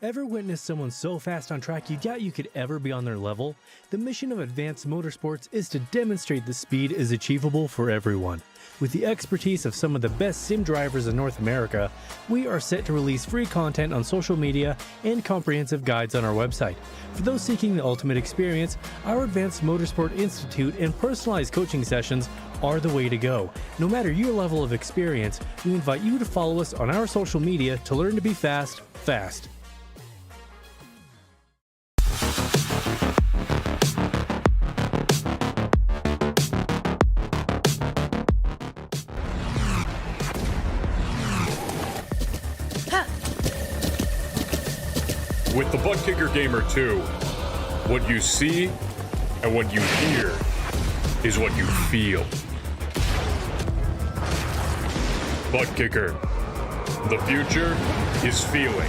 Ever witnessed someone so fast on track you doubt you could ever be on their level? The mission of Advanced Motorsports is to demonstrate the speed is achievable for everyone. With the expertise of some of the best sim drivers in North America, we are set to release free content on social media and comprehensive guides on our website. For those seeking the ultimate experience, our Advanced Motorsport Institute and personalized coaching sessions are the way to go. No matter your level of experience, we invite you to follow us on our social media to learn to be fast. With the Butt Kicker Gamer 2, what you see and what you hear is what you feel. Butt Kicker. The future is feeling.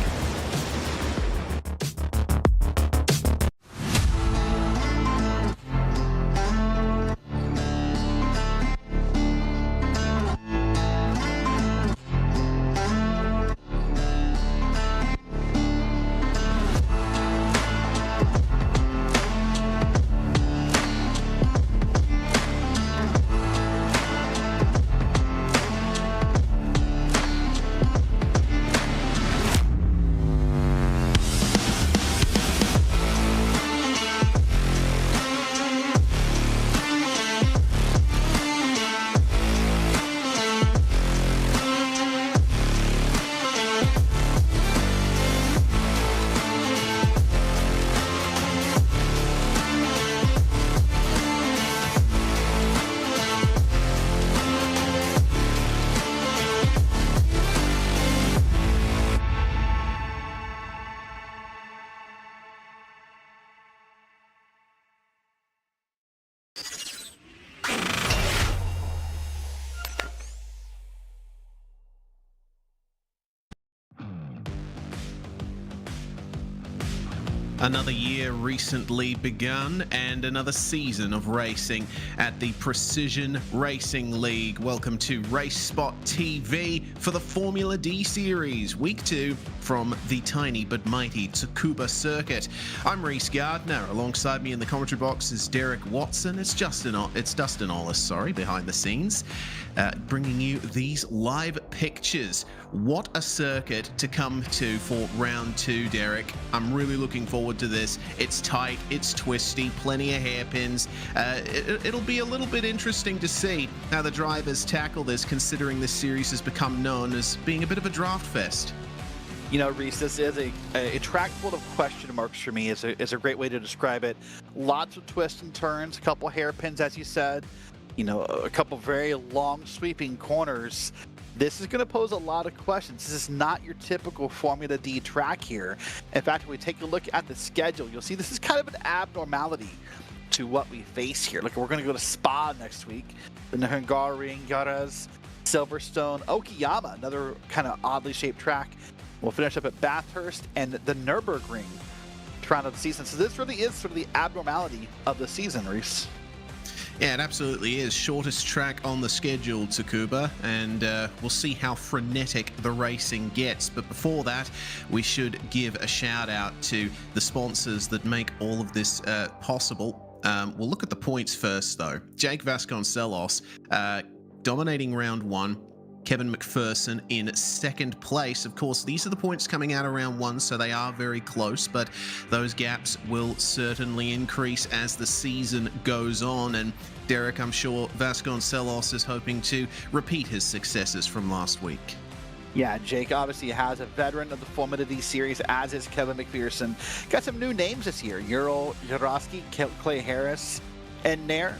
Another year recently begun and another season of racing at the Precision Racing League. Welcome to RaceSpotTV for the Formula D Series, Week 2 from the tiny but mighty Tsukuba circuit. I'm Reese Gardner. Alongside me in the commentary box is Derek Watson. It's Dustin Ollis, behind the scenes, bringing you these live pictures. What a circuit to come to for round 2, Derek. I'm really looking forward to this. It's tight, it's twisty, plenty of hairpins. It'll be a little bit interesting to see how the drivers tackle this, considering this series has become known as being a bit of a draft fest. You know, Reese, this is a track full of question marks for me. Is a great way to describe it. Lots of twists and turns, a couple hairpins, as you said. You know, a couple very long sweeping corners. This is going to pose a lot of questions. This is not your typical Formula D track here. In fact, when we take a look at the schedule, you'll see this is kind of an abnormality to what we face here. Look, we're going to go to Spa next week, then Hungary, Garaz, Silverstone, Okayama, another kind of oddly shaped track. We'll finish up at Bathurst and the Nürburgring to round out the season. So this really is sort of the abnormality of the season, Reese. Yeah, it absolutely is. Shortest track on the schedule, Tsukuba, and we'll see how frenetic the racing gets. But before that, we should give a shout out to the sponsors that make all of this possible. We'll look at the points first, though. Jake Vasconcelos dominating round 1. Kevin McPherson in second place. Of course, these are the points coming out of round 1, so they are very close, but those gaps will certainly increase as the season goes on. And Derek, I'm sure Vasconcelos is hoping to repeat his successes from last week. Yeah, Jake obviously has a veteran of the Formula D series, as is Kevin McPherson. Got some new names this year. Ural Jarosky, Clay Harris, and Nair,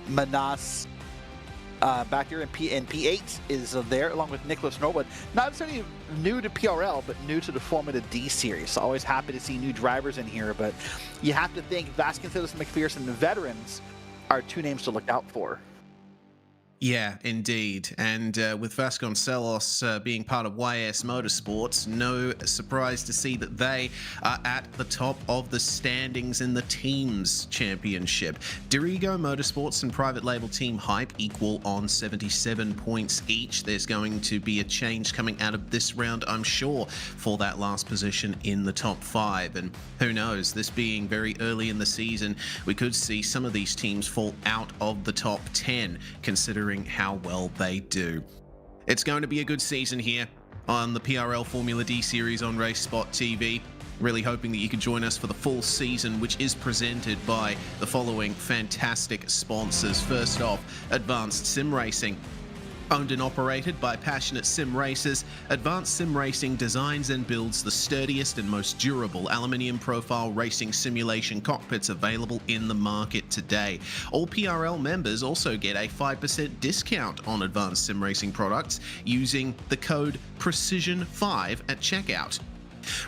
Manas. Back here in P8 is there, along with Nicholas Norwood. Not necessarily new to PRL, but new to the Formula D series. So always happy to see new drivers in here, but you have to think Vasconcelos and McPherson, the veterans, are two names to look out for. Yeah, indeed. And with Vasconcelos being part of YS Motorsports, no surprise to see that they are at the top of the standings in the Teams Championship. Dirigo Motorsports and private label Team Hype equal on 77 points each. There's going to be a change coming out of this round, I'm sure, for that last position in the top 5. And who knows, this being very early in the season, we could see some of these teams fall out of the top 10, considering how well they do. It's going to be a good season here on the PRL Formula D series on RaceSpotTV. Really hoping that you can join us for the full season, which is presented by the following fantastic sponsors. First off, Advanced Sim Racing. Owned and operated by passionate sim racers, Advanced Sim Racing designs and builds the sturdiest and most durable aluminium profile racing simulation cockpits available in the market today. All PRL members also get a 5% discount on Advanced Sim Racing products using the code PRECISION5 at checkout.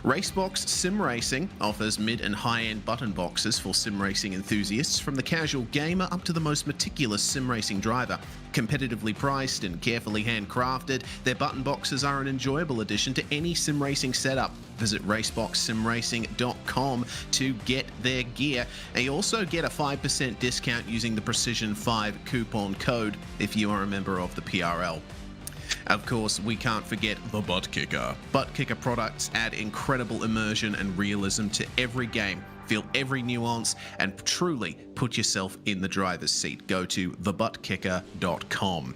Racebox Sim Racing offers mid and high-end button boxes for sim racing enthusiasts, from the casual gamer up to the most meticulous sim racing driver. Competitively priced and carefully handcrafted, their button boxes are an enjoyable addition to any sim racing setup. Visit raceboxsimracing.com to get their gear. And you also get a 5% discount using the Precision5 coupon code if you are a member of the PRL. Of course, we can't forget the Butt Kicker. Butt Kicker products add incredible immersion and realism to every game. Feel every nuance and truly put yourself in the driver's seat. Go to thebuttkicker.com.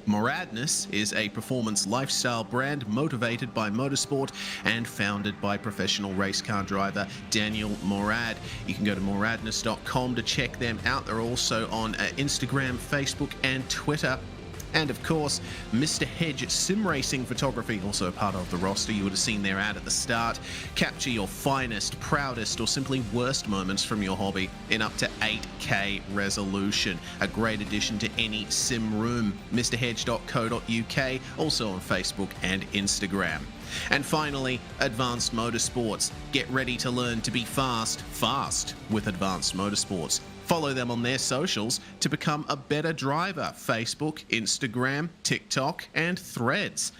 Moradness is a performance lifestyle brand motivated by motorsport and founded by professional race car driver Daniel Morad. You can go to moradness.com to check them out. They're also on Instagram, Facebook, and Twitter. And of course, Mr. Hedge Sim Racing Photography, also a part of the roster. You would have seen their ad at the start. Capture your finest, proudest, or simply worst moments from your hobby in up to 8K resolution. A great addition to any sim room. MrHedge.co.uk, also on Facebook and Instagram. And finally, Advanced Motorsports. Get ready to learn to be fast with Advanced Motorsports. Follow them on their socials to become a better driver. Facebook, Instagram, TikTok, and Threads.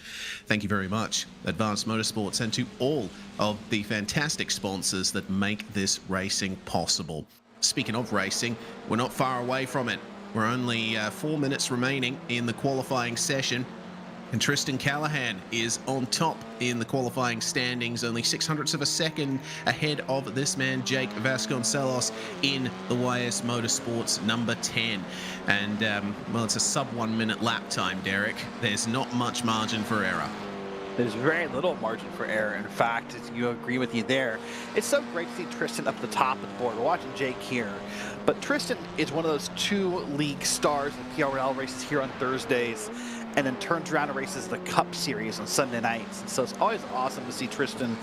Thank you very much, Advanced Motorsports, and to all of the fantastic sponsors that make this racing possible. Speaking of racing, we're not far away from it. We're only 4 minutes remaining in the qualifying session. And Tristan Callahan is on top in the qualifying standings, only 0.06 of a second ahead of this man, Jake Vasconcelos, in the YS Motorsports number 10. And, well, it's a sub 1 minute lap time, Derek. There's not much margin for error. There's very little margin for error. In fact, you agree with you there. It's so great to see Tristan up the top of the board. We're watching Jake here. But Tristan is one of those 2 league stars in PRL races here on Thursdays, and then turns around and races the Cup Series on Sunday nights. And so it's always awesome to see Tristan.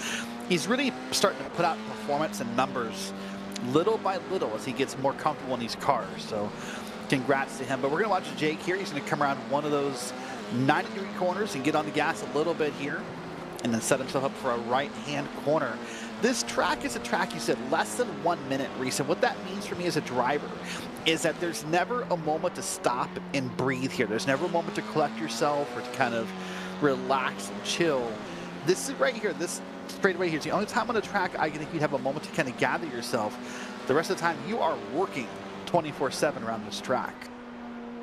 He's really starting to put out performance and numbers little by little as he gets more comfortable in these cars. So congrats to him. But we're going to watch Jake here. He's going to come around one of those 90-degree corners and get on the gas a little bit here, and then set himself up for a right-hand corner. This track is a track, you said, less than 1 minute, Reese. And what that means for me as a driver is that there's never a moment to stop and breathe here. There's never a moment to collect yourself or to kind of relax and chill. This is right here, this straightaway here is the only time on the track I think you'd have a moment to kind of gather yourself. The rest of the time, you are working 24/7 around this track.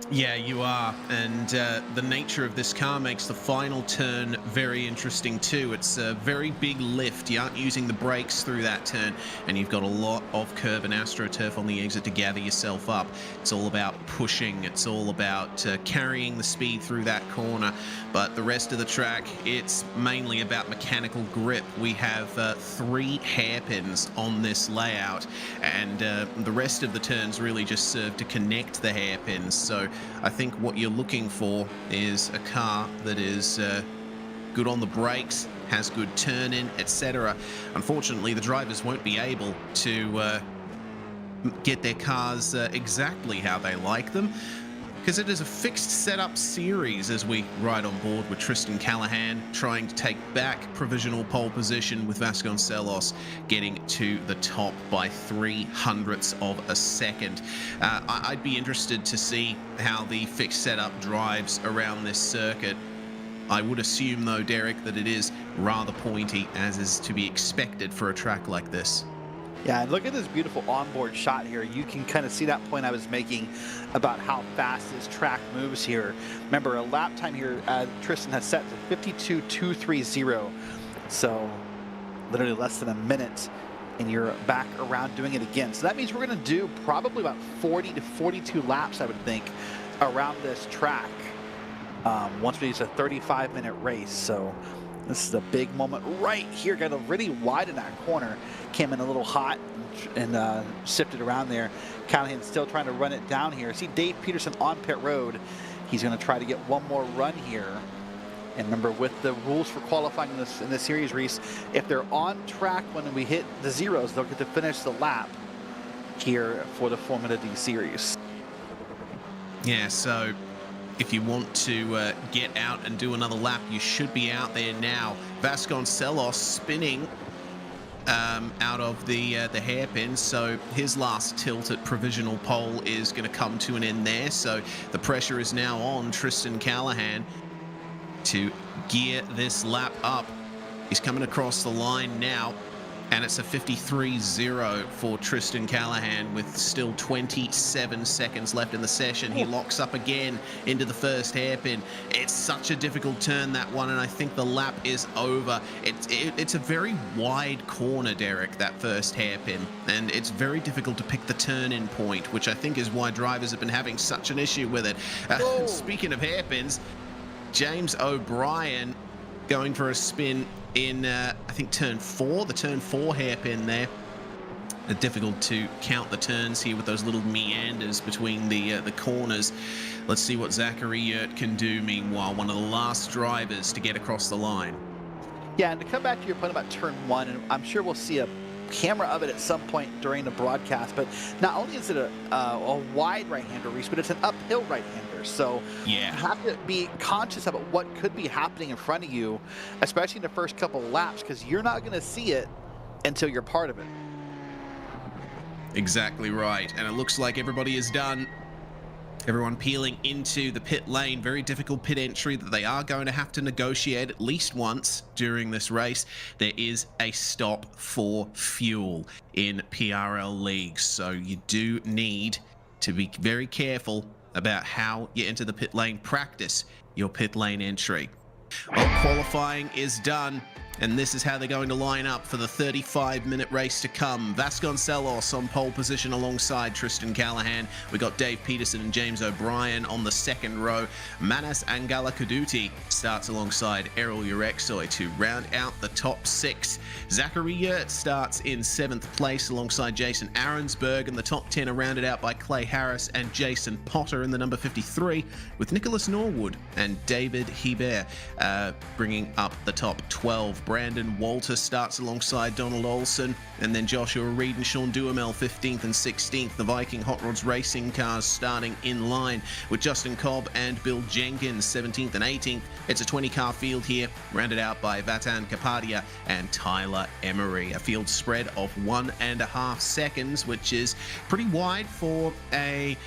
Yeah, you are, and the nature of this car makes the final turn very interesting too. It's a very big lift. You aren't using the brakes through that turn, and you've got a lot of curb and AstroTurf on the exit to gather yourself up. It's all about pushing. It's all about carrying the speed through that corner, but the rest of the track, it's mainly about mechanical grip. We have 3 hairpins on this layout, and the rest of the turns really just serve to connect the hairpins. So I think what you're looking for is a car that is good on the brakes, has good turn-in, etc. Unfortunately, the drivers won't be able to get their cars exactly how they like them, because it is a fixed setup series as we ride on board with Tristan Callahan trying to take back provisional pole position, with Vasconcelos getting to the top by 0.03 of a second. I'd be interested to see how the fixed setup drives around this circuit. I would assume, though, Derek, that it is rather pointy, as is to be expected for a track like this. Yeah, and look at this beautiful onboard shot here. You can kind of see that point I was making about how fast this track moves here. Remember, a lap time here, Tristan has set to 52.230. So literally less than a minute, and you're back around doing it again. So that means we're going to do probably about 40 to 42 laps, I would think, around this track once we use a 35-minute race. So this is a big moment right here. Got to really widen that corner. Came in a little hot and sifted around there. Callahan still trying to run it down here. See Dave Peterson on pit road. He's going to try to get one more run here. And remember, with the rules for qualifying in this series, Reese, if they're on track when we hit the zeros, they'll get to finish the lap here for the Formula D series. Yeah, so if you want to get out and do another lap, you should be out there now. Vasconcelos spinning out of the hairpin, so his last tilt at provisional pole is going to come to an end there. So the pressure is now on Tristan Callahan to gear this lap up. He's coming across the line now, and it's a 53.0 for Tristan Callahan with still 27 seconds left in the session. He locks up again into the first hairpin. It's such a difficult turn, that one, and I think the lap is over. It's a very wide corner, Derek, that first hairpin, and it's very difficult to pick the turn-in point, which I think is why drivers have been having such an issue with it. Speaking of hairpins, James O'Brien going for a spin in, I think, turn 4, the turn 4 hairpin there. Difficult to count the turns here with those little meanders between the corners. Let's see what Zachary Yurt can do, meanwhile, one of the last drivers to get across the line. Yeah, and to come back to your point about turn 1, and I'm sure we'll see a camera of it at some point during the broadcast, but not only is it a wide right-hander, Reese, but it's an uphill right-hander. So yeah, you have to be conscious about what could be happening in front of you, especially in the first couple of laps, because you're not going to see it until you're part of it. Exactly right. And it looks like everybody is done. Everyone peeling into the pit lane. Very difficult pit entry that they are going to have to negotiate at least once during this race. There is a stop for fuel in PRL leagues, so you do need to be very careful about how you enter the pit lane. Practice your pit lane entry. Well, qualifying is done, and this is how they're going to line up for the 35-minute race to come. Vasconcelos on pole position alongside Tristan Callahan. We got Dave Peterson and James O'Brien on the second row. Manas Angala-Kaduti starts alongside Errol Urexoy to round out the top 6. Zachary Yurt starts in 7th place alongside Jason Arensberg, and the top 10 are rounded out by Clay Harris and Jason Potter in the number 53, with Nicholas Norwood and David Hebert bringing up the top 12. Brandon Walter starts alongside Donald Olson, and then Joshua Reed and Sean Duhamel 15th and 16th. The Viking Hot Rods Racing cars starting in line with Justin Cobb and Bill Jenkins 17th and 18th. It's a 20-car field here, rounded out by Vatan Kapadia and Tyler Emery. A field spread of 1.5 seconds, which is pretty wide for a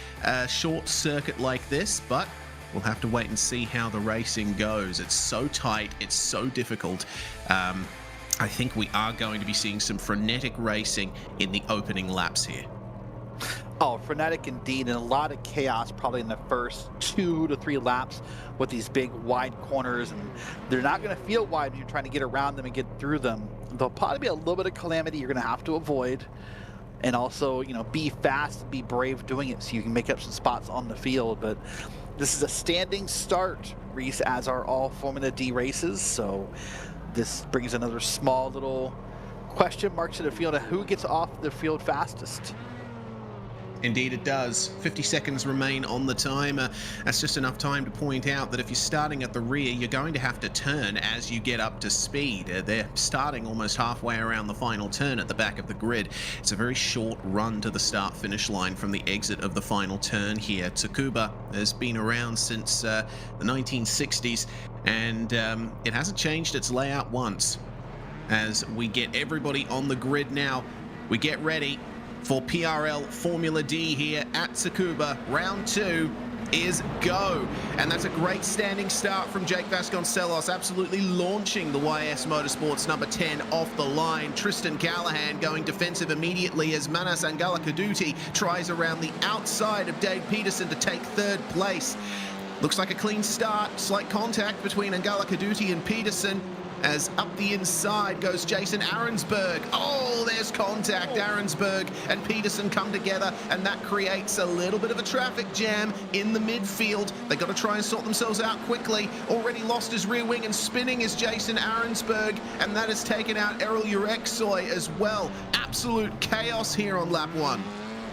short circuit like this, but we'll have to wait and see how the racing goes. It's so tight, it's so difficult. I think we are going to be seeing some frenetic racing in the opening laps here. Oh, frenetic indeed, and a lot of chaos probably in the first 2 to 3 laps with these big wide corners, and they're not going to feel wide when you're trying to get around them and get through them. There'll probably be a little bit of calamity you're going to have to avoid, and also, you know, be fast, be brave doing it so you can make up some spots on the field. But this is a standing start, Reese, as are all Formula D races, so this brings another small little question mark to the field of who gets off the field fastest. Indeed it does. 50 seconds remain on the timer. That's just enough time to point out that if you're starting at the rear, you're going to have to turn as you get up to speed. They're starting almost halfway around the final turn at the back of the grid. It's a very short run to the start-finish line from the exit of the final turn here. Tsukuba has been around since the 1960s, and it hasn't changed its layout once. As we get everybody on the grid now, we get ready for PRL Formula D here at Tsukuba. Round 2 is go. And that's a great standing start from Jake Vasconcelos, absolutely launching the YS Motorsports number 10 off the line. Tristan Callahan going defensive immediately as Manas Angala-Kaduti tries around the outside of Dave Peterson to take third place. Looks like a clean start, slight contact between Angala-Kaduti and Peterson. As up the inside goes Jason Arensberg. Oh, there's contact. Arensberg and Peterson come together, and that creates a little bit of a traffic jam in the midfield. They've got to try and sort themselves out quickly. Already lost his rear wing, and spinning is Jason Arensberg, and that has taken out Errol Urexoy as well. Absolute chaos here on lap 1.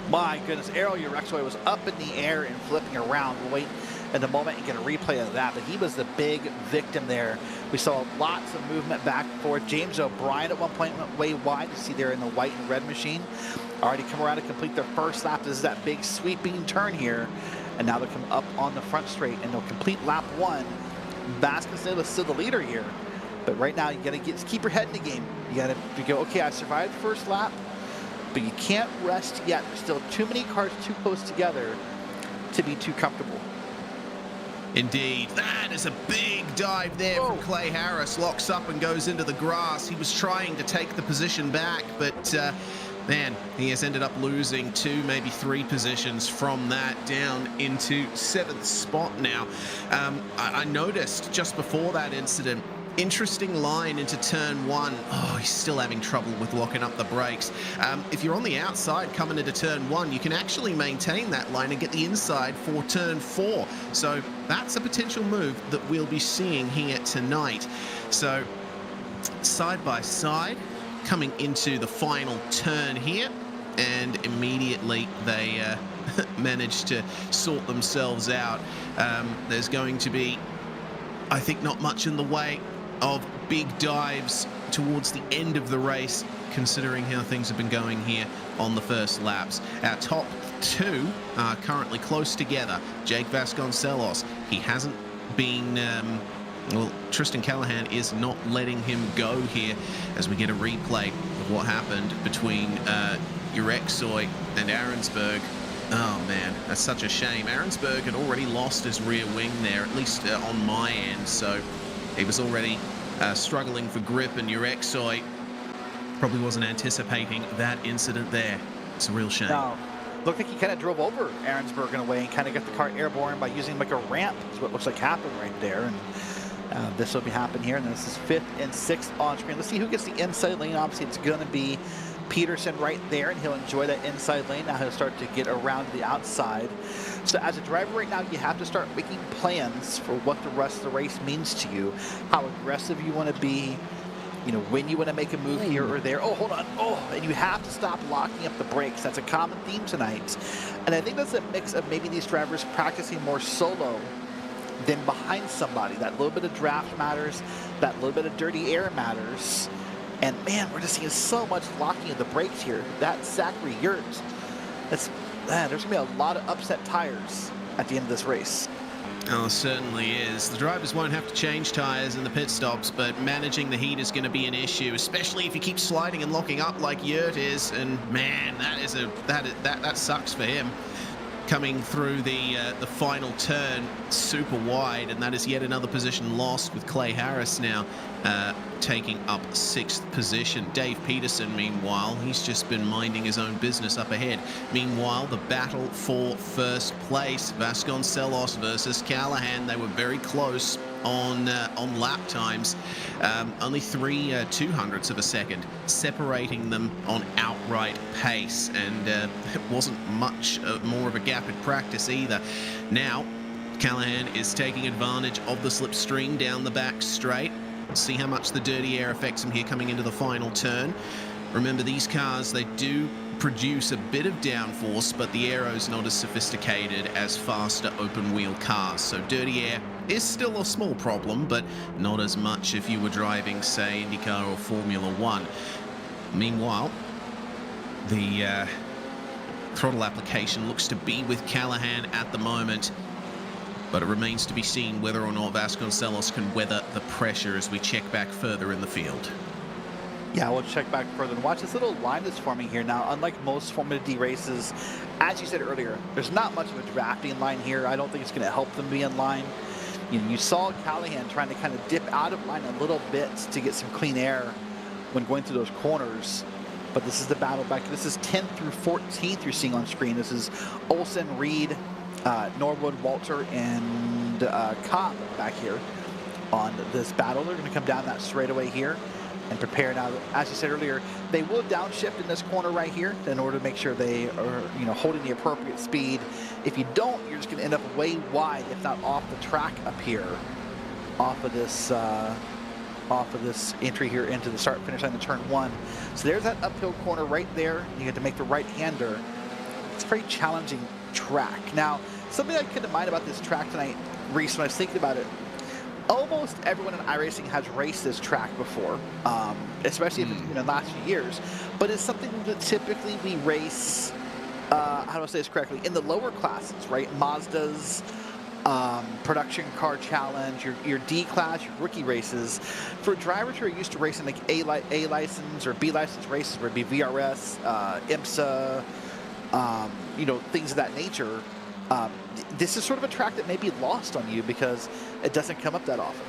My goodness, Errol Urexoy was up in the air and flipping around. We'll wait in the moment and get a replay of that, but he was the big victim there. We saw lots of movement back and forth. James O'Brien at one point went way wide. You see there in the white and red machine. Already come around to complete their first lap. This is that big sweeping turn here. And now they'll come up on the front straight and they'll complete lap 1. Vasconcelos is still the leader here. But right now you gotta keep your head in the game. You gotta go, okay, I survived the first lap, but you can't rest yet. There's still too many cars too close together to be too comfortable. Indeed. That is a big dive there from Clay Harris. Locks up and goes into the grass. He was trying to take the position back, but man, he has ended up losing 2, maybe 3 positions from that, down into 7th spot now. I noticed just before that incident, interesting line into turn 1. Oh, he's still having trouble with locking up the brakes. If you're on the outside coming into turn 1, you can actually maintain that line and get the inside for turn 4. So that's a potential move that we'll be seeing here tonight. So side by side, coming into the final turn here, and immediately they managed to sort themselves out. There's going to be, I think, not much in the way of big dives towards the end of the race, considering how things have been going here on the first laps. Our top 2 are currently close together. Jake Vasconcelos, he hasn't been, well, Tristan Callahan is not letting him go here as we get a replay of what happened between Urexoy and Arensberg. Oh man, that's such a shame. Arensberg had already lost his rear wing there, at least on my end, so he was already struggling for grip, and Urexoy probably wasn't anticipating that incident there. It's a real shame. No, looked like he kind of drove over Arensberg in a way and kind of got the car airborne by using like a ramp, is what looks like happened right there. And this will be happening here, and this is 5th and 6th on screen. Let's see who gets the inside lane. Obviously, it's going to be Peterson right there, and he'll enjoy that inside lane. Now he'll start to get around the outside. So as a driver right now, you have to start making plans for what the rest of the race means to you, how aggressive you want to be, you know, when you want to make a move here or there. Oh, hold on. Oh, and you have to stop locking up the brakes. That's a common theme tonight. And I think that's a mix of maybe these drivers practicing more solo than behind somebody. That little bit of draft matters. That little bit of dirty air matters. And man, we're just seeing so much locking of the brakes here. That Zachary Yurt, there's going to be a lot of upset tires at the end of this race. Oh, it certainly is. The drivers won't have to change tires in the pit stops, but managing the heat is going to be an issue, especially if you keep sliding and locking up like Yurt is. And man, that sucks for him. Coming through the final turn, super wide, and that is yet another position lost, with Clay Harris now taking up 6th position. Dave Peterson, meanwhile, he's just been minding his own business up ahead. Meanwhile, the battle for first place, Vasconcelos versus Callahan, they were very close on lap times. Only 3 200ths of a second separating them on outright pace, and it wasn't much more of a gap in practice either. Now Callahan is taking advantage of the slipstream down the back straight. See how much the dirty air affects him here coming into the final turn. Remember, these cars, they do produce a bit of downforce, but the aero's not as sophisticated as faster open-wheel cars. So dirty air is still a small problem, but not as much if you were driving, say, IndyCar or Formula One. Meanwhile, the throttle application looks to be with Callahan at the moment, but it remains to be seen whether or not Vasconcelos can weather the pressure as we check back further in the field. Yeah, we'll check back further and watch this little line that's forming here. Now, unlike most Formula D races, as you said earlier, there's not much of a drafting line here. I don't think it's going to help them be in line. You saw Callahan trying to kind of dip out of line a little bit to get some clean air when going through those corners. But this is the battle back. This is 10th through 14th you're seeing on screen. This is Olsen, Reed, Norwood, Walter, and Cobb back here on this battle. They're going to come down that straightaway here and prepare now. As you said earlier, they will downshift in this corner right here in order to make sure they are, holding the appropriate speed. If you don't, you're just going to end up way wide, if not off the track up here, off of this entry here into the start finish line of turn 1. So there's that uphill corner right there. You have to make the right-hander. It's a very challenging track. Now, something I couldn't mind about this track tonight, Reese, when I was thinking about it, almost everyone in iRacing has raced this track before, especially if it's been in the last few years. But it's something that typically we race, how do I say this correctly, in the lower classes, right? Mazda's, production car challenge, your D class, your rookie races. For drivers who are used to racing like A license or B license races, where it'd be VRS, IMSA, things of that nature. This is sort of a track that may be lost on you because it doesn't come up that often.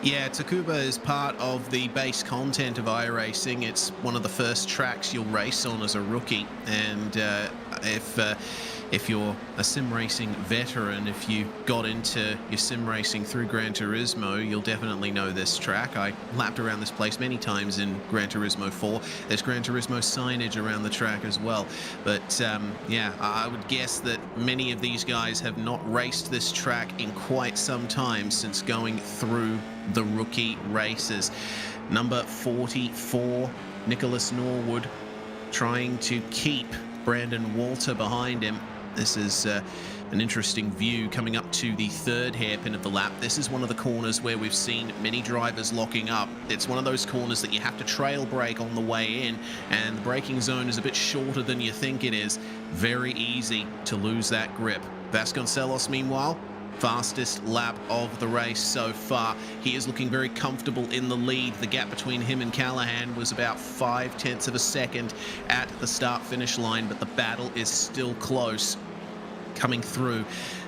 Yeah, Tsukuba is part of the base content of iRacing. It's one of the first tracks you'll race on as a rookie, and if you're a sim racing veteran, if you got into your sim racing through Gran Turismo, you'll definitely know this track. I lapped around this place many times in Gran Turismo 4. There's Gran Turismo signage around the track as well. But yeah, I would guess that many of these guys have not raced this track in quite some time since going through the rookie races. Number 44, Nicholas Norwood, trying to keep Brandon Walter behind him. This is an interesting view coming up to the third hairpin of the lap. This is one of the corners where we've seen many drivers locking up. It's one of those corners that you have to trail brake on the way in, and the braking zone is a bit shorter than you think it is. Very easy to lose that grip. Vasconcelos, meanwhile, fastest lap of the race so far. He is looking very comfortable in the lead. The gap between him and Callahan was about 0.5 of a second at the start-finish line, but the battle is still close. Coming through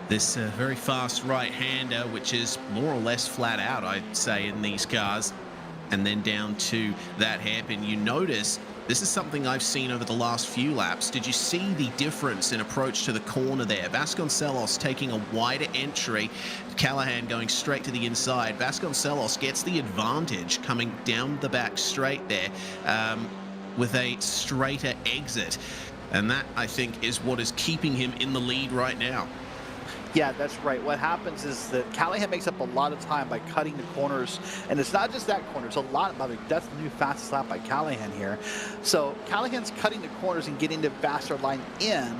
this very fast right-hander, which is more or less flat out, I'd say, in these cars, and then down to that hairpin. You notice this is something I've seen over the last few laps. Did you see the difference in approach to the corner there? Vasconcelos taking a wider entry, Callahan going straight to the inside. Vasconcelos gets the advantage coming down the back straight there with a straighter exit. And that, I think, is what is keeping him in the lead right now. Yeah, that's right. What happens is that Callahan makes up a lot of time by cutting the corners, and it's not just that corner. It's a lot about it. That's the new fastest lap by Callahan here. So Callahan's cutting the corners and getting the faster line in,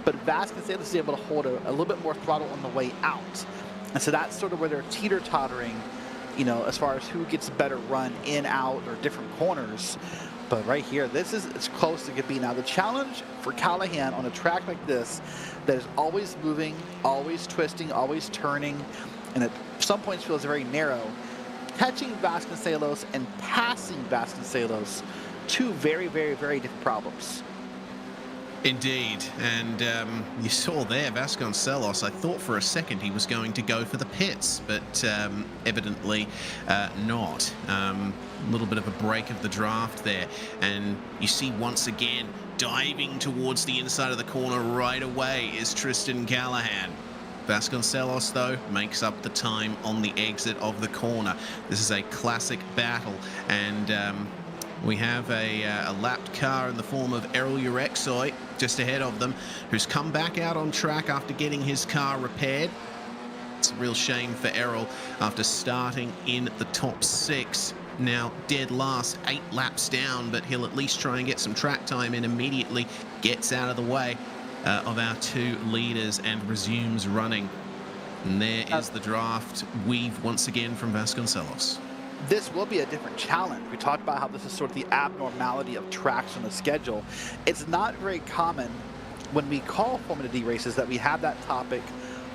but Vasconcelos is able to hold a little bit more throttle on the way out. And so that's sort of where they're teeter-tottering, as far as who gets a better run in, out, or different corners. But right here, this is as close as it could be. Now, the challenge for Callahan on a track like this that is always moving, always twisting, always turning, and at some points feels very narrow, catching Vasconcelos and passing Vasconcelos, two very, very, very different problems. Indeed, and you saw there Vasconcelos, I thought for a second he was going to go for the pits, but evidently not. A little bit of a break of the draft there, and you see once again diving towards the inside of the corner right away is Tristan Callahan. Vasconcelos, though, makes up the time on the exit of the corner. This is a classic battle, and we have a lapped car in the form of Errol Urexoy just ahead of them, who's come back out on track after getting his car repaired. It's a real shame for Errol after starting in the top 6. now dead last, 8 laps down, but he'll at least try and get some track time in immediately, gets out of the way of our 2 leaders and resumes running. And there is the draft weave once again from Vasconcelos. This will be a different challenge. We talked about how this is sort of the abnormality of tracks on the schedule. It's not very common when we call Formula D races that we have that topic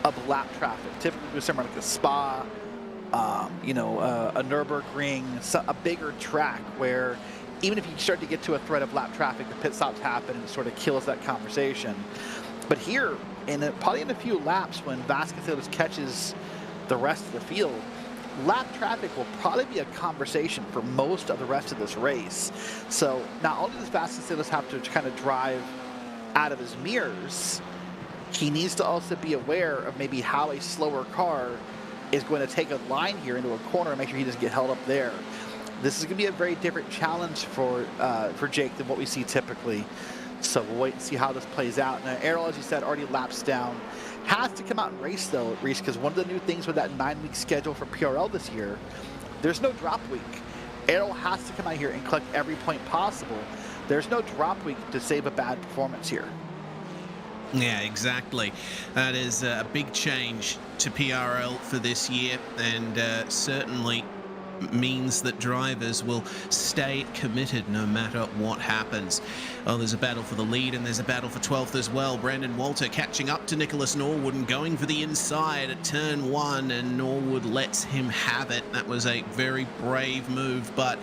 of lap traffic. Typically, we're somewhere like a Spa, a Nürburgring, a bigger track where even if you start to get to a threat of lap traffic, the pit stops happen and it sort of kills that conversation. But here, probably in a few laps when Vasconcelos catches the rest of the field, lap traffic will probably be a conversation for most of the rest of this race. So not only does Vasconcelos have to kind of drive out of his mirrors, he needs to also be aware of maybe how a slower car is going to take a line here into a corner and make sure he doesn't get held up there. This is going to be a very different challenge for Jake than what we see typically. So we'll wait and see how this plays out. Now, Errol, as you said, already laps down. Has to come out and race, though, Reese, because one of the new things with that 9-week schedule for PRL this year, there's no drop week. Errol has to come out here and collect every point possible. There's no drop week to save a bad performance here. Yeah, exactly. That is a big change to PRL for this year, and certainly means that drivers will stay committed no matter what happens. Oh, there's a battle for the lead, and there's a battle for 12th as well. Brandon Walter catching up to Nicholas Norwood and going for the inside at turn 1, and Norwood lets him have it. That was a very brave move, but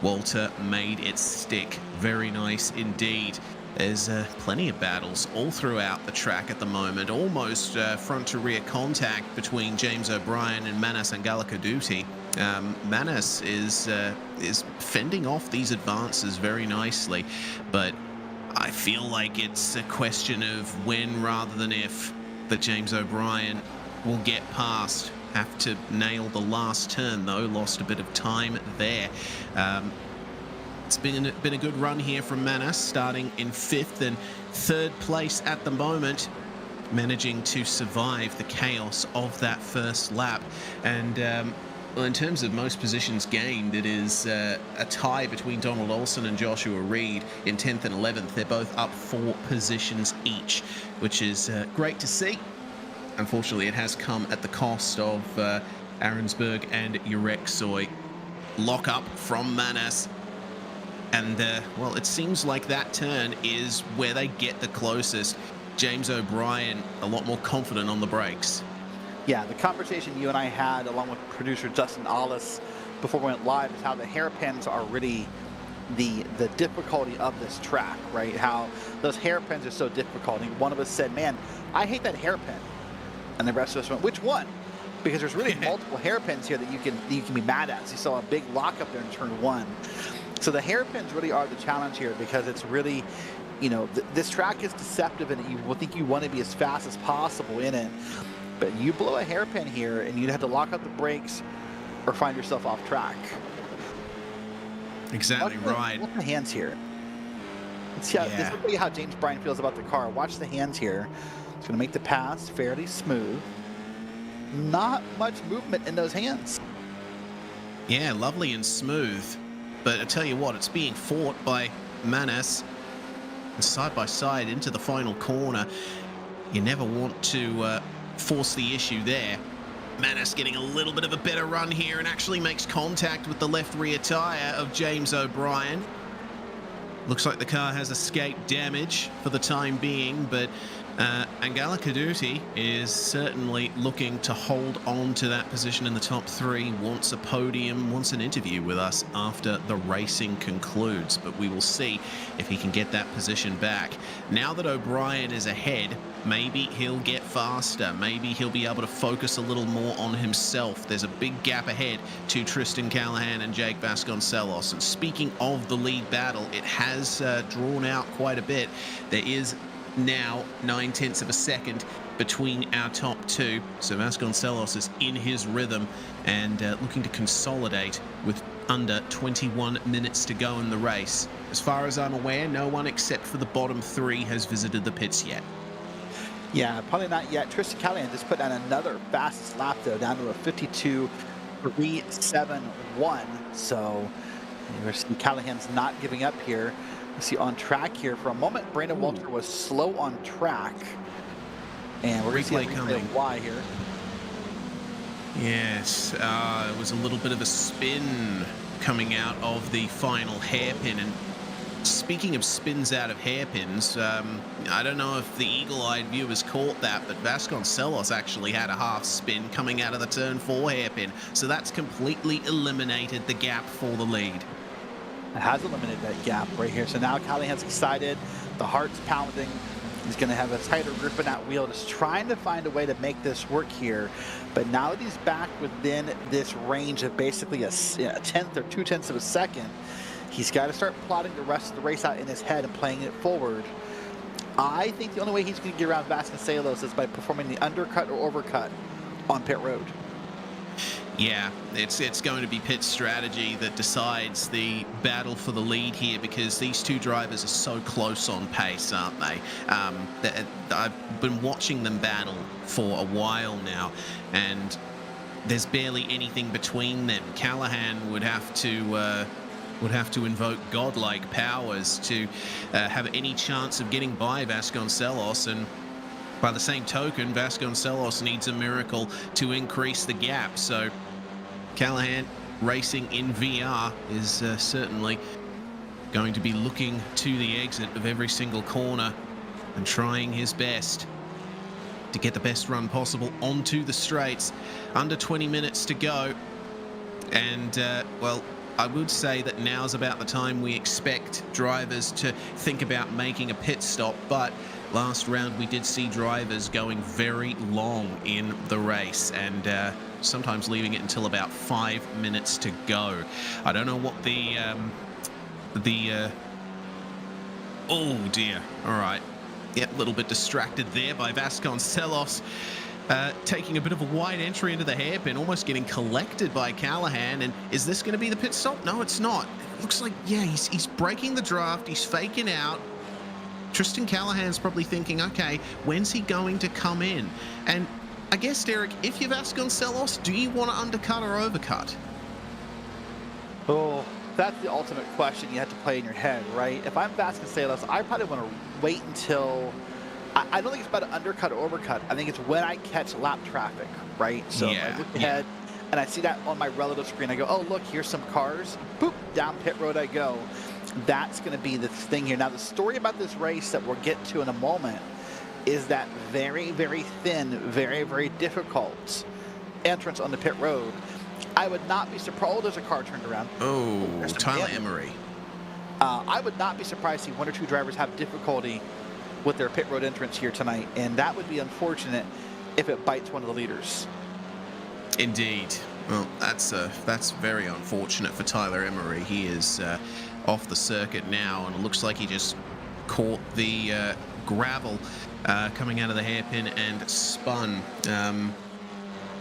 Walter made it stick. Very nice indeed. There's plenty of battles all throughout the track at the moment, almost front to rear contact between James O'Brien and Manas Angalakaduti. Manas is fending off these advances very nicely, but I feel like it's a question of when rather than if that James O'Brien will get past. Have to nail the last turn though, lost a bit of time there. It's been a good run here from Manas, starting in 5th and 3rd place at the moment, managing to survive the chaos of that first lap. And well, in terms of most positions gained, it is a tie between Donald Olsen and Joshua Reed in 10th and 11th. They're both up 4 positions each, which is great to see. Unfortunately, it has come at the cost of Arensberg and Ureksoy. Lock up from Manas. And, well, it seems like that turn is where they get the closest. James O'Brien a lot more confident on the brakes. Yeah, the conversation you and I had along with producer Justin Allis before we went live is how the hairpins are really the difficulty of this track, right? How those hairpins are so difficult. And one of us said, man, I hate that hairpin. And the rest of us went, which one? Because there's really multiple hairpins here that you can be mad at. So you saw a big lockup there in turn 1. So the hairpins really are the challenge here, because it's really, you know, this track is deceptive and you will think you want to be as fast as possible in it. But you blow a hairpin here and you'd have to lock up the brakes or find yourself off track. Exactly right. Watch the hands here. Let's see how, this will tell you how James Bryan feels about the car. Watch the hands here. It's going to make the pass fairly smooth. Not much movement in those hands. Yeah, lovely and smooth. But I tell you what, it's being fought by Manas side by side into the final corner. You never want to force the issue there. Manas getting a little bit of a better run here and actually makes contact with the left rear tyre of James O'Brien. Looks like the car has escaped damage for the time being, but Angalakaduti is certainly looking to hold on to that position in the top 3, wants a podium, wants an interview with us after the racing concludes, but we will see if he can get that position back. Now that O'Brien is ahead, maybe he'll get faster, maybe he'll be able to focus a little more on himself. There's a big gap ahead to Tristan Callahan and Jake Vasconcelos, and speaking of the lead battle, it has drawn out quite a bit. There is now 9/10 of a second between our top 2, so Vasconcelos is in his rhythm and looking to consolidate with under 21 minutes to go in the race. As far as I'm aware, no one except for the bottom 3 has visited the pits yet. Yeah, probably not yet. Tristan Callahan just put down another fastest lap, though, down to a 3-7-1. So we're seeing Callahan's not giving up here. You see on track here for a moment, Brandon Walter was slow on track. And we're going to see a replay of why here. Yes, it was a little bit of a spin coming out of the final hairpin. And speaking of spins out of hairpins, I don't know if the eagle-eyed viewers caught that, but Vasconcelos actually had a half spin coming out of the turn 4 hairpin. So that's completely eliminated the gap for the lead. It has eliminated that gap right here. So now Callahan's excited, the heart's pounding. He's going to have a tighter grip in that wheel, just trying to find a way to make this work here. But now that he's back within this range of basically a tenth or 2/10 of a second, he's got to start plotting the rest of the race out in his head and playing it forward. I think the only way he's going to get around Vasconcelos is by performing the undercut or overcut on pit road. Yeah, it's going to be pit strategy that decides the battle for the lead here, because these two drivers are so close on pace, aren't they? I've been watching them battle for a while now, and there's barely anything between them. Callahan would have to invoke godlike powers to have any chance of getting by Vasconcelos, and by the same token, Vasconcelos needs a miracle to increase the gap. So Callahan racing in VR is certainly going to be looking to the exit of every single corner and trying his best to get the best run possible onto the straights. Under 20 minutes to go. And, well, I would say that now's about the time we expect drivers to think about making a pit stop, but last round we did see drivers going very long in the race, and sometimes leaving it until about 5 minutes to go. I don't know what oh dear, all right. Yeah, a little bit distracted there by Vasconcelos. Taking a bit of a wide entry into the hairpin, almost getting collected by Callahan. And is this going to be the pit stop? No, it's not. It looks like, yeah, he's breaking the draft. He's faking out. Tristan Callahan's probably thinking, okay, when's he going to come in? And I guess, Derek, if you're Vasconcelos, do you want to undercut or overcut? Oh, that's the ultimate question you have to play in your head, right? If I'm Vasconcelos, I probably want to wait until... I don't think it's about an undercut or overcut. I think it's when I catch lap traffic, right? So I look ahead and I see that on my relative screen. I go, oh, look, here's some cars. Boop, down pit road I go. That's going to be the thing here. Now, the story about this race that we'll get to in a moment is that very, very thin, very, very difficult entrance on the pit road. I would not be surprised. Oh, there's a car turned around. Oh, Tyler Emery. I would not be surprised to see one or two drivers have difficulty with their pit road entrance here tonight, and that would be unfortunate if it bites one of the leaders. Indeed. Well, that's very unfortunate for Tyler Emery. He is off the circuit now, and it looks like he just caught the gravel coming out of the hairpin and spun.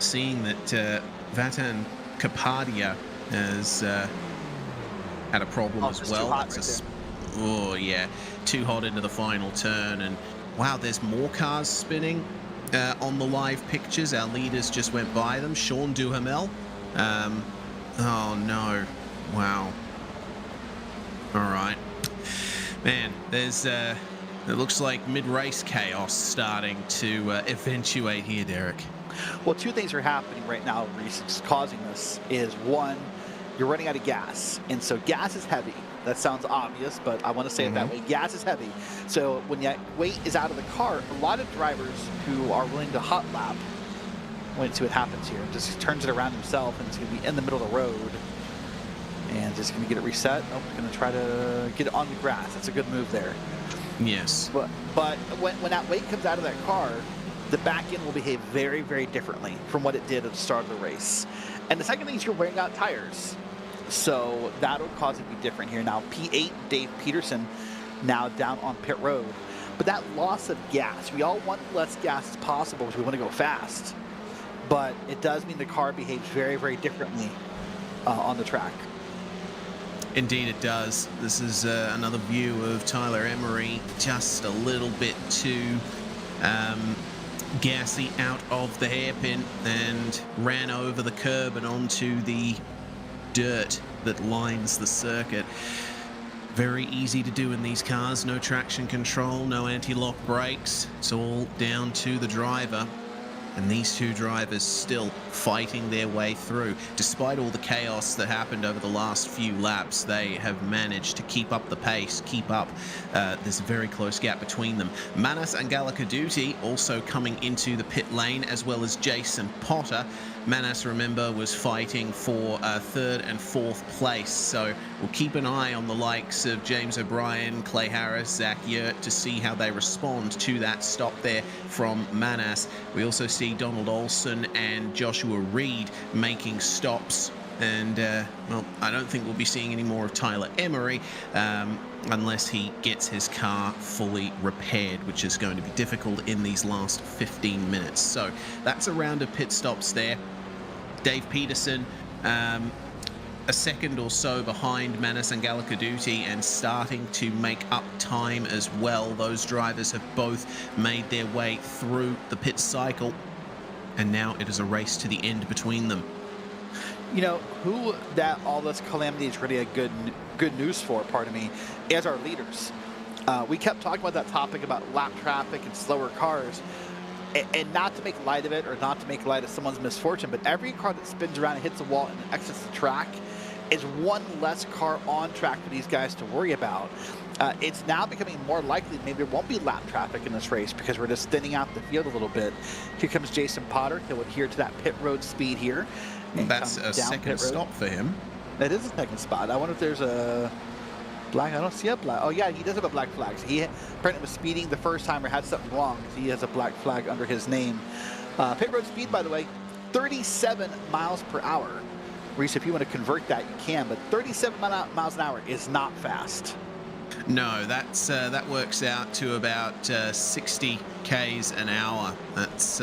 Seeing that Vatan Kapadia has had a problem as well. Oh, yeah. Too hot into the final turn. And wow, there's more cars spinning on the live pictures. Our leaders just went by them. Sean Duhamel. Oh, no. Wow. All right. Man, there's... it looks like mid-race chaos starting to eventuate here, Derek. Well, two things are happening right now, Reese. It's causing this is, one, you're running out of gas. And so gas is heavy. That sounds obvious, but I want to say it that way. Gas is heavy. So when that weight is out of the car, a lot of drivers who are willing to hot lap, wait to see what happens here. Just turns it around himself, and it's going to be in the middle of the road. And just going to get it reset. Oh, going to try to get it on the grass. That's a good move there. Yes. But when that weight comes out of that car, the back end will behave very, very differently from what it did at the start of the race. And the second thing is you're wearing out tires. So that'll cause it to be different here. Now, P8, Dave Peterson, now down on pit road. But that loss of gas, we all want less gas as possible because we want to go fast. But it does mean the car behaves very, very differently on the track. Indeed it does. This is another view of Tyler Emery, just a little bit too Gasly out of the hairpin and ran over the curb and onto the dirt that lines the circuit. Very easy to do in these cars. No traction control, no anti-lock brakes. It's all down to the driver. And these two drivers still fighting their way through. Despite all the chaos that happened over the last few laps, they have managed to keep up the pace, keep up this very close gap between them. Manas and Galakaduti also coming into the pit lane, as well as Jason Potter. Manas, remember, was fighting for third and fourth place, so we'll keep an eye on the likes of James O'Brien, Clay Harris, Zach Yurt to see how they respond to that stop there from Manas. We also see Donald Olson and Joshua Reed making stops, and well, I don't think we'll be seeing any more of Tyler Emery unless he gets his car fully repaired, which is going to be difficult in these last 15 minutes. So that's a round of pit stops there. Dave Peterson a second or so behind Manas and Galakaduti and starting to make up time as well. Those drivers have both made their way through the pit cycle, and now it is a race to the end between them. You know, who that all this calamity is really a good news for, pardon me, is our leaders. We kept talking about that topic about lap traffic and slower cars, and not to make light of it or not to make light of someone's misfortune, but every car that spins around and hits a wall and exits the track is one less car on track for these guys to worry about. It's now becoming more likely maybe there won't be lap traffic in this race because we're just thinning out the field a little bit. Here comes Jason Potter. He'll adhere to that pit road speed here. That's a second stop for him. That is a second spot. I wonder if there's a black. I don't see a black. Oh yeah, he does have a black flag. So he apparently was speeding the first time or had something wrong. He has a black flag under his name. Pit road speed, by the way, 37 miles per hour. Reese, if you want to convert that, you can, but 37 miles an hour is not fast. No, that works out to about 60 k's an hour. That's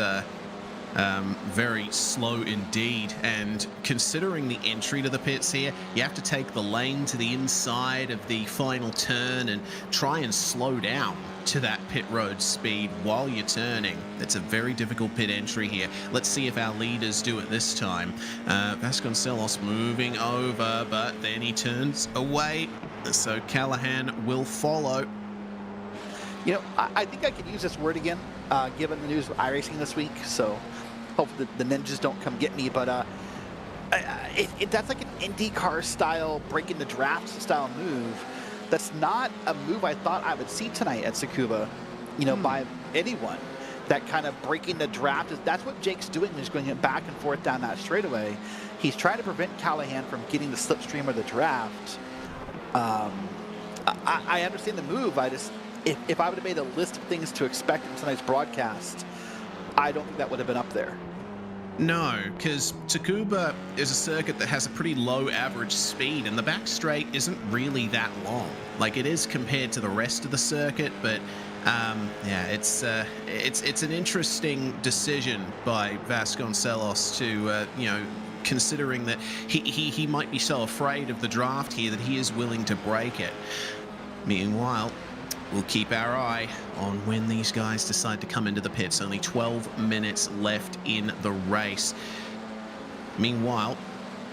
very slow indeed. And considering the entry to the pits here, you have to take the lane to the inside of the final turn and try and slow down to that pit road speed while you're turning. It's a very difficult pit entry here. Let's see if our leaders do it this time. Vasconcelos moving over, but then he turns away, so Callahan will follow. You know, I think I could use this word again, given the news of iRacing this week, so hopefully the ninjas don't come get me, but that's like an IndyCar style, breaking the draft style move. That's not a move I thought I would see tonight at Tsukuba, you know, by anyone. That kind of breaking the draft, that's what Jake's doing. He's going back and forth down that straightaway. He's trying to prevent Callahan from getting the slipstream of the draft. I understand the move. If I would have made a list of things to expect in tonight's broadcast, I don't think that would have been up there. No, because Tsukuba is a circuit that has a pretty low average speed, and the back straight isn't really that long. Like, it is compared to the rest of the circuit, but yeah, it's an interesting decision by Vasconcelos to you know, considering that he might be so afraid of the draft here that he is willing to break it. Meanwhile, we'll keep our eye on when these guys decide to come into the pits. Only 12 minutes left in the race. Meanwhile,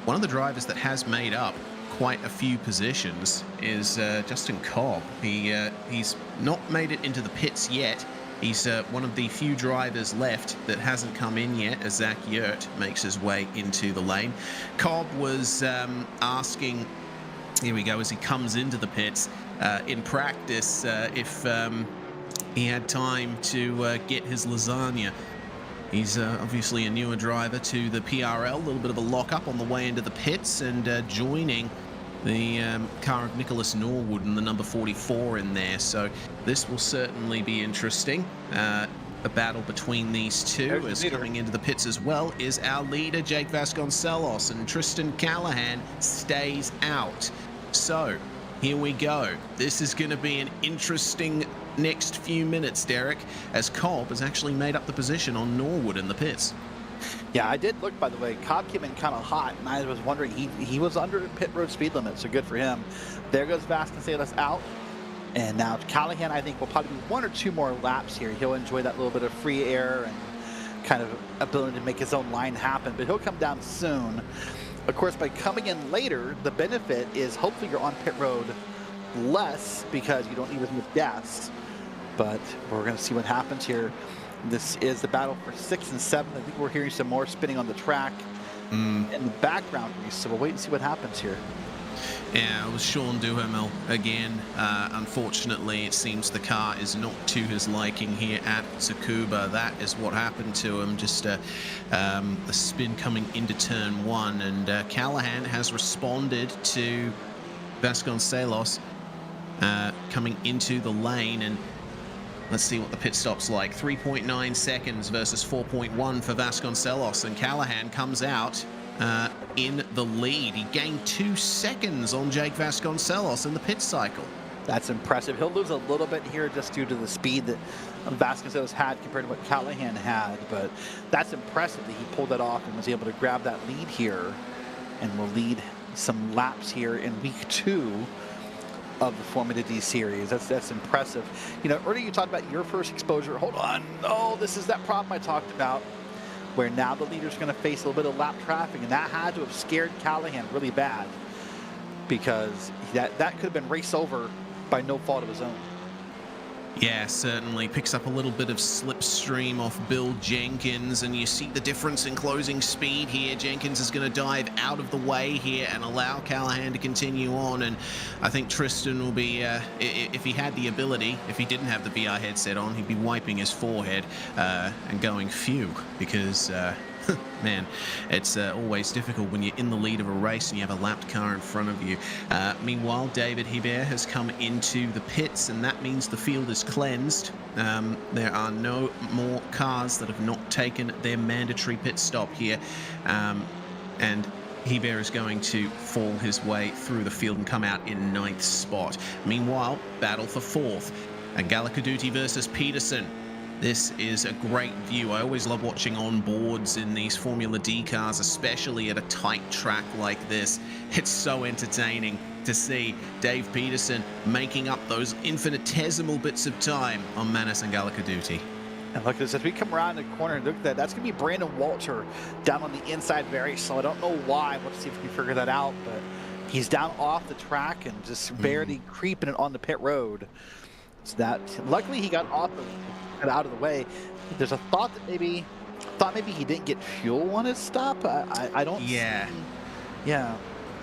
one of the drivers that has made up quite a few positions is Justin Cobb. He's not made it into the pits yet. He's one of the few drivers left that hasn't come in yet as Zach Yurt makes his way into the lane. Cobb was asking, here we go, as he comes into the pits, in practice, if he had time to get his lasagna. He's obviously a newer driver to the PRL, a little bit of a lock-up on the way into the pits, and joining the car of Nicholas Norwood and the number 44 in there. So this will certainly be interesting. A battle between these two. As coming into the pits as well is our leader, Jake Vasconcelos, and Tristan Callahan stays out. So here we go. This is going to be an interesting next few minutes, Derek, as Cobb has actually made up the position on Norwood in the pits. Yeah, I did look, by the way. Cobb came in kind of hot, and I was wondering, he was under pit road speed limit, so good for him. There goes Vasconcelos out, And now Callahan, I think, will probably be 1 or 2 more laps here. He'll enjoy that little bit of free air and kind of ability to make his own line happen, but he'll come down soon. Of course, by coming in later, the benefit is hopefully you're on pit road less because you don't need as much gas. But we're going to see what happens here. This is the battle for 6 and 7. I think we're hearing some more spinning on the track in the background, so we'll wait and see what happens here. Yeah, it was Sean Duhamel again. Unfortunately, it seems the car is not to his liking here at Tsukuba. That is what happened to him. Just the spin coming into turn 1, and Callahan has responded to Vasconcelos coming into the lane, and let's see what the pit stop's like. 3.9 seconds versus 4.1 for Vasconcelos, and Callahan comes out in the lead. He gained 2 seconds on Jake Vasconcelos in the pit cycle. That's impressive. He'll lose a little bit here just due to the speed that Vasconcelos had compared to what Callahan had, but that's impressive that he pulled that off and was able to grab that lead here, and will lead some laps here in week 2 of the Formula D series. That's impressive. You know, earlier you talked about your first exposure. Hold on. Oh, this is that problem I talked about, where now the leader's going to face a little bit of lap traffic, and that had to have scared Callahan really bad, because that could have been raced over by no fault of his own. Yeah, certainly. Picks up a little bit of slipstream off Bill Jenkins, and you see the difference in closing speed here. Jenkins is going to dive out of the way here and allow Callahan to continue on, and I think Tristan will be, if he had the ability, if he didn't have the VR headset on, he'd be wiping his forehead and going, phew, because man, it's always difficult when you're in the lead of a race and you have a lapped car in front of you. Meanwhile, David Hebert has come into the pits, and that means the field is cleansed. There are no more cars that have not taken their mandatory pit stop here, and Hebert is going to fall his way through the field and come out in 9th spot. Meanwhile, battle for 4th. Galakaduti versus Peterson. This is a great view. I always love watching on boards in these Formula D cars, especially at a tight track like this. It's so entertaining to see Dave Peterson making up those infinitesimal bits of time on Manas and Galakaduti. And look at this, as we come around the corner, look at that. That's going to be Brandon Walter down on the inside very slow. I don't know why. Let's see if we can figure that out. But he's down off the track and just barely creeping it on the pit road. So that, luckily he got off out of the way. There's a thought that maybe he didn't get fuel on his stop. I don't see. Yeah.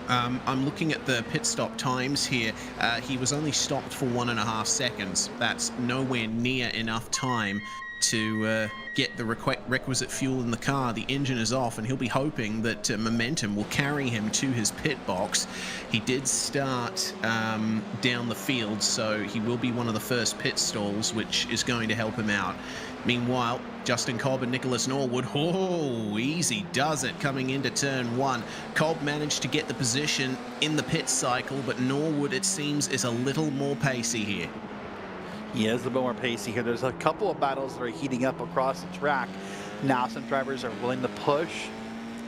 I'm looking at the pit stop times here. He was only stopped for 1.5 seconds. That's nowhere near enough time to get the requisite fuel in the car. The engine is off, and he'll be hoping that momentum will carry him to his pit box. He did start down the field, so he will be one of the first pit stalls, which is going to help him out. Meanwhile, Justin Cobb and Nicholas Norwood, oh, easy does it coming into turn 1. Cobb managed to get the position in the pit cycle, but Norwood, it seems, is a little more pacey here. He is a little more pacey here. There's a couple of battles that are heating up across the track. Now some drivers are willing to push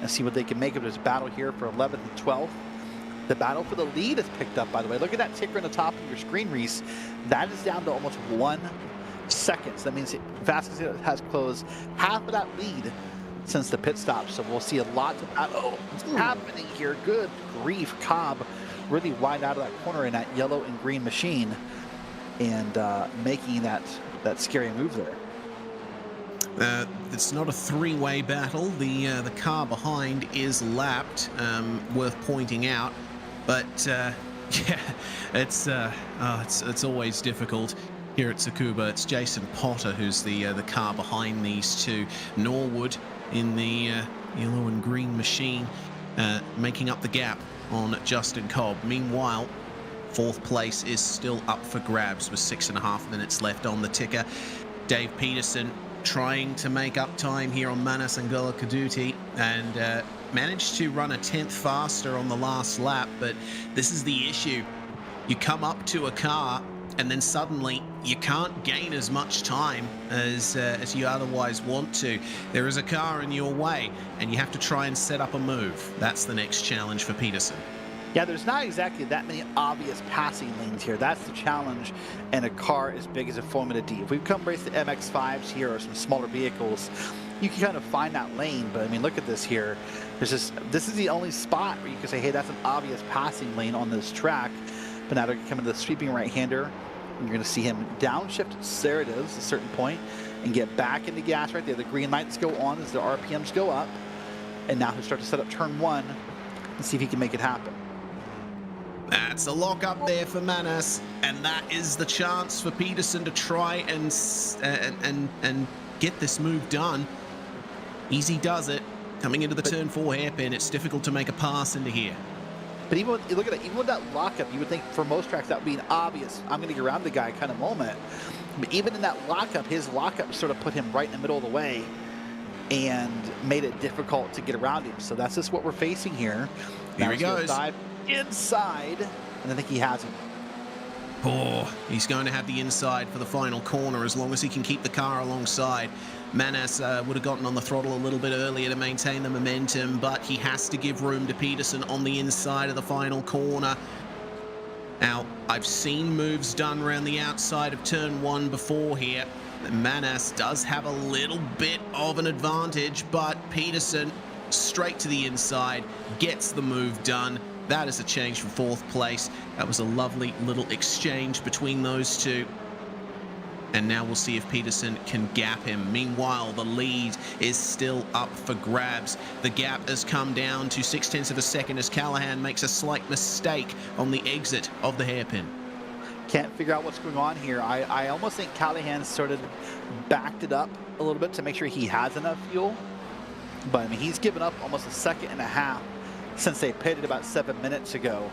and see what they can make of this battle here for 11th and 12th. The battle for the lead is picked up, by the way. Look at that ticker on the top of your screen, Reese. That is down to almost 1 second. So that means Vasquez has closed half of that lead since the pit stop. So we'll see a lot of what's happening here. Good grief. Cobb really wide out of that corner in that yellow and green machine, and making that scary move there. It's not a three-way battle. The car behind is lapped, worth pointing out, but yeah, it's always difficult here at Tsukuba. It's Jason Potter who's the car behind these two. Norwood in the yellow and green machine, making up the gap on Justin Cobb. Meanwhile, 4th place is still up for grabs with 6.5 minutes left on the ticker. Dave Peterson trying to make up time here on Manas and Galakaduti, and managed to run a 10th faster on the last lap, but this is the issue. You come up to a car and then suddenly you can't gain as much time as you otherwise want to. There is a car in your way and you have to try and set up a move. That's the next challenge for Peterson. Yeah, there's not exactly that many obvious passing lanes here. That's the challenge in a car as big as a Formula D. If we come race the MX-5s here or some smaller vehicles, you can kind of find that lane. But I mean, look at this here. There's just, this is the only spot where you can say, hey, that's an obvious passing lane on this track. But now they're coming to the sweeping right-hander. You're going to see him downshift, there it is, a certain point, and get back into gas right there. The green lights go on as the RPMs go up. And now he'll start to set up turn 1 and see if he can make it happen. That's a lock up there for Manas, and that is the chance for Peterson to try and get this move done. Easy does it. Coming into the turn 4 hairpin, it's difficult to make a pass into here. But even with, look at that, even with that lockup, you would think for most tracks that would be an obvious, I'm going to get around the guy kind of moment. But even in that lockup, his lockup sort of put him right in the middle of the way and made it difficult to get around him. So that's just what we're facing here. Here he goes. Dive inside, and I think he has him. Oh, he's going to have the inside for the final corner as long as he can keep the car alongside. Manas would have gotten on the throttle a little bit earlier to maintain the momentum, but he has to give room to Peterson on the inside of the final corner. Now, I've seen moves done around the outside of turn 1 before here. Manas does have a little bit of an advantage, but Peterson straight to the inside, gets the move done. That is a change from 4th place. That was a lovely little exchange between those two. And now we'll see if Peterson can gap him. Meanwhile, the lead is still up for grabs. The gap has come down to 0.6 of a second as Callahan makes a slight mistake on the exit of the hairpin. Can't figure out what's going on here. I almost think Callahan sort of backed it up a little bit to make sure he has enough fuel. But I mean, he's given up almost 1.5 seconds since they pitted about 7 minutes ago.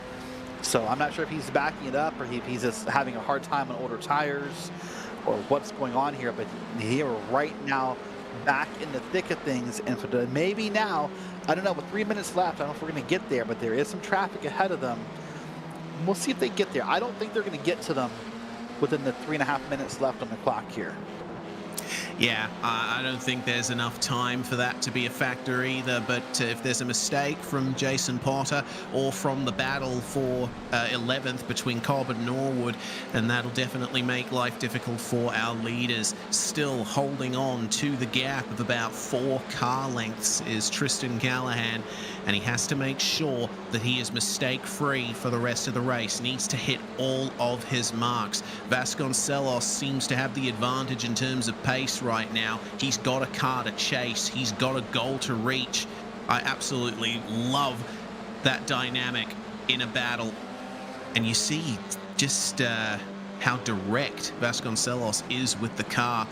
So I'm not sure if he's backing it up or if he's just having a hard time on older tires or what's going on here. But here right now, back in the thick of things. And so maybe now, I don't know, with 3 minutes left, I don't know if we're going to get there, but there is some traffic ahead of them. We'll see if they get there. I don't think they're going to get to them within the 3.5 minutes left on the clock here. Yeah, I don't think there's enough time for that to be a factor either, but if there's a mistake from Jason Potter or from the battle for 11th between Cobb and Norwood, then that'll definitely make life difficult for our leaders. Still holding on to the gap of about 4 car lengths is Tristan Callahan, and he has to make sure that he is mistake-free for the rest of the race. Needs to hit all of his marks. Vasconcelos seems to have the advantage in terms of pace right now. He's got a car to chase. He's got a goal to reach. I absolutely love that dynamic in a battle. And you see just how direct Vasconcelos is with the car,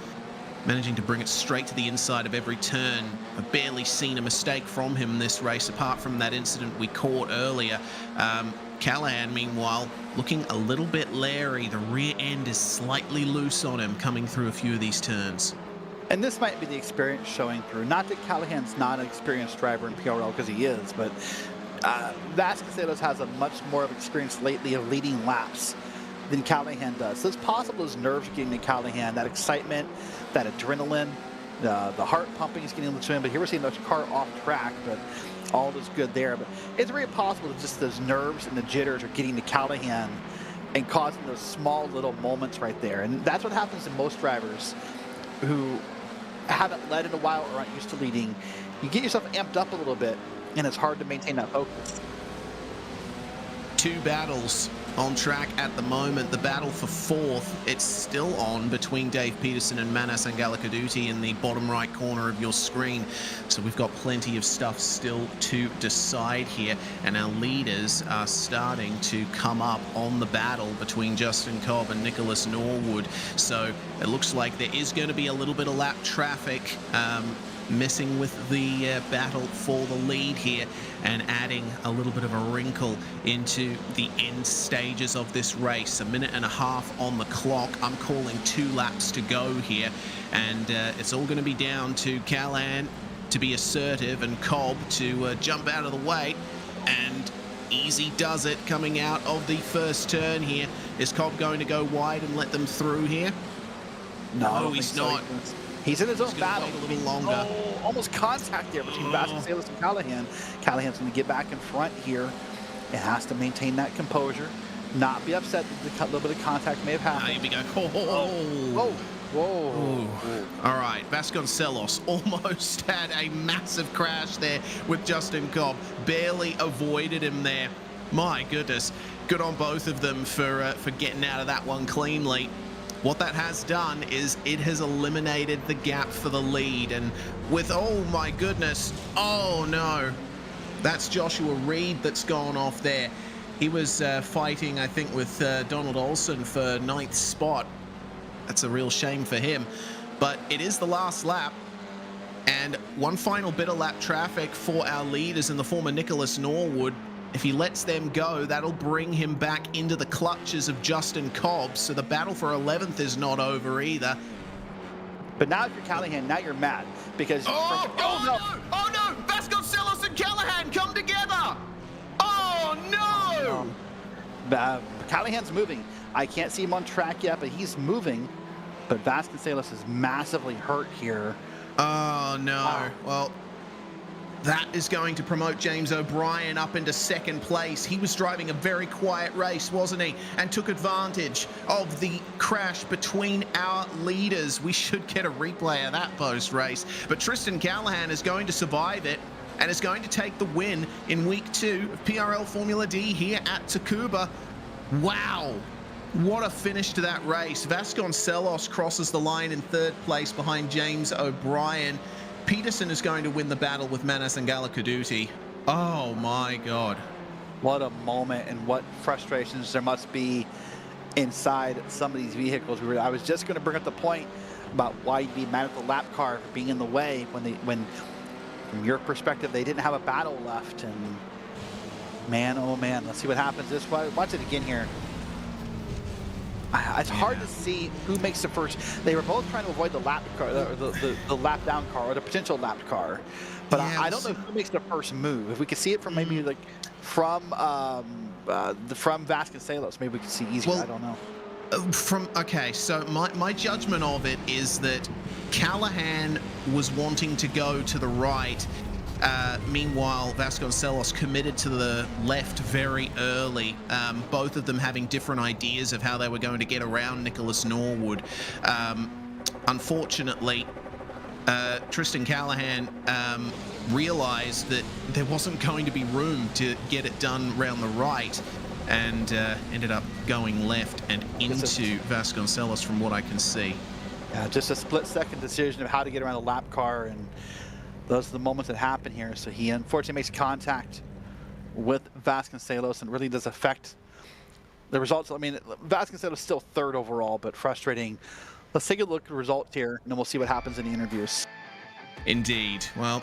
managing to bring it straight to the inside of every turn. I've barely seen a mistake from him this race, apart from that incident we caught earlier. Callahan, meanwhile, looking a little bit leery. The rear end is slightly loose on him coming through a few of these turns. And this might be the experience showing through. Not that Callahan's not an experienced driver in PRL, because he is, but Vasconcelos has a much more of experience lately of leading laps than Callahan does. So it's possible his nerves are getting to Callahan, that excitement, that adrenaline, the heart pumping is getting to him. But here we're seeing the car off track, but all is good there. But it's very possible that just those nerves and the jitters are getting to Callahan and causing those small little moments right there. And that's what happens to most drivers who haven't led in a while or aren't used to leading. You get yourself amped up a little bit, and it's hard to maintain that focus. 2 battles on track at the moment. The battle for 4th, it's still on between Dave Peterson and Manas Angalakaduti in the bottom right corner of your screen. So we've got plenty of stuff still to decide here, and our leaders are starting to come up on the battle between Justin Cobb and Nicholas Norwood. So it looks like there is going to be a little bit of lap traffic messing with the battle for the lead here and adding a little bit of a wrinkle into the end stages of this race. 1.5 minutes on the clock. I'm calling 2 laps to go here, and it's all going to be down to Callahan to be assertive and Cobb to jump out of the way, and easy does it coming out of the first turn here. Is Cobb going to go wide and let them through here? No, he's not. He's in his own battle. Wait a little longer. Oh, almost contact there between Vasconcelos and Callahan. Callahan's going to get back in front here. It has to maintain that composure, not be upset that the little bit of contact may have happened. Here we go. Whoa. Whoa. All right, Vasconcelos almost had a massive crash there with Justin Cobb. Barely avoided him there. My goodness. Good on both of them for getting out of that one cleanly. What that has done is it has eliminated the gap for the lead. And with, oh my goodness, oh no. That's Joshua Reed that's gone off there. He was fighting, I think, with Donald Olsen for 9th spot. That's a real shame for him. But it is the last lap. And one final bit of lap traffic for our leaders in the form of Nicholas Norwood. If he lets them go, that'll bring him back into the clutches of Justin Cobb. So the battle for 11th is not over either. But now if you're Callahan, now you're mad because... Oh no! Vasconcelos and Callahan come together! Oh no! Callahan's moving. I can't see him on track yet, but he's moving. But Vasconcelos is massively hurt here. Oh no. Well, that is going to promote James O'Brien up into 2nd place. He was driving a very quiet race, wasn't he? And took advantage of the crash between our leaders. We should get a replay of that post-race. But Tristan Callahan is going to survive it and is going to take the win in week 2 of PRL Formula D here at Tsukuba. Wow. What a finish to that race. Vasconcelos crosses the line in 3rd place behind James O'Brien. Peterson is going to win the battle with Manas and Galakaduti. Oh my God. What a moment and what frustrations there must be inside some of these vehicles. I was just going to bring up the point about why you'd be mad at the lap car for being in the way when from your perspective, they didn't have a battle left. And man, oh man, let's see what happens this way. Watch it again here. It's hard to see who makes the first. They were both trying to avoid the lap car, the lap down car, or the potential lap car. But I don't know who makes the first move. If we could see it from maybe like from Vasconcelos, maybe we could see easier. I don't know. Okay, so my judgment of it is that Callahan was wanting to go to the right. Meanwhile, Vasconcelos committed to the left very early, both of them having different ideas of how they were going to get around Nicholas Norwood. Unfortunately, Tristan Callahan realized that there wasn't going to be room to get it done around the right, and ended up going left and into Vasconcelos from what I can see. Yeah, just a split-second decision of how to get around the lap car, and those are the moments that happen here. So he unfortunately makes contact with Vasconcelos and really does affect the results. I mean, Vasconcelos is still 3rd overall, but frustrating. Let's take a look at the results here, and then we'll see what happens in the interviews. Indeed. Well,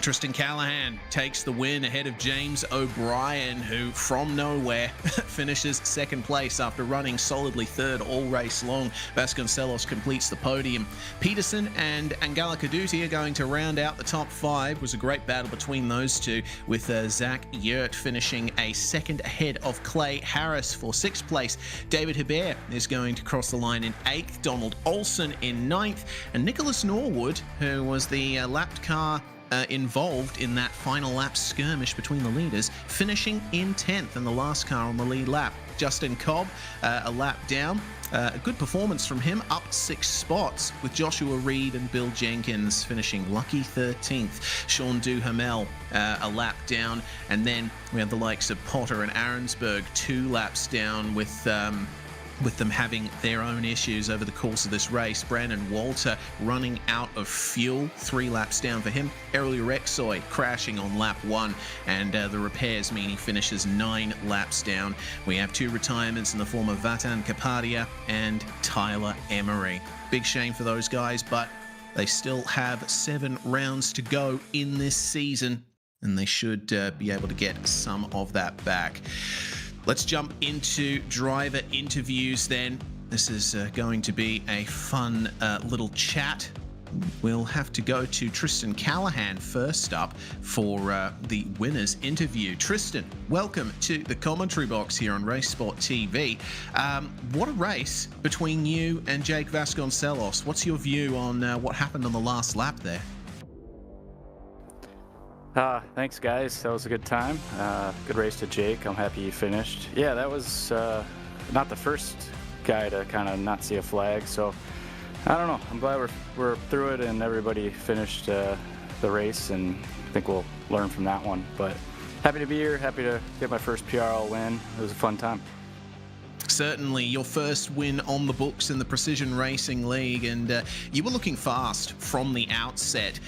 Tristan Callahan takes the win ahead of James O'Brien, who from nowhere finishes 2nd place after running solidly 3rd all race long. Vasconcelos completes the podium. Peterson and Galakaduti are going to round out the top 5. It was a great battle between those two, with Zach Yurt finishing a 2nd ahead of Clay Harris for 6th place. David Hebert is going to cross the line in 8th. Donald Olsen in 9th. And Nicholas Norwood, who was the lapped car involved in that final lap skirmish between the leaders, finishing in 10th and the last car on the lead lap. Justin Cobb, a lap down. A good performance from him, up 6 spots, with Joshua Reed and Bill Jenkins finishing lucky 13th. Sean Duhamel, a lap down. And then we have the likes of Potter and Arensberg, 2 laps down, with them having their own issues over the course of this race. Brandon Walter running out of fuel, 3 laps down for him. Errol Rexoy crashing on lap 1, and the repairs mean he finishes 9 laps down. We have 2 retirements in the form of Vatan Kapadia and Tyler Emery. Big shame for those guys, but they still have 7 rounds to go in this season, and they should be able to get some of that back. Let's jump into driver interviews then. This is going to be a fun little chat. We'll have to go to Tristan Callahan first up for the winner's interview. Tristan, welcome to the commentary box here on RaceSpotTV. What a race between you and Jake Vasconcelos. What's your view on what happened on the last lap there? Thanks, guys. That was a good time. Good race to Jake. I'm happy you finished. Yeah, that was not the first guy to kind of not see a flag, so I don't know. I'm glad we're through it and everybody finished the race, and I think we'll learn from that one. But happy to be here. Happy to get my first PRL win. It was a fun time. Certainly, your first win on the books in the Precision Racing League, and you were looking fast from the outset.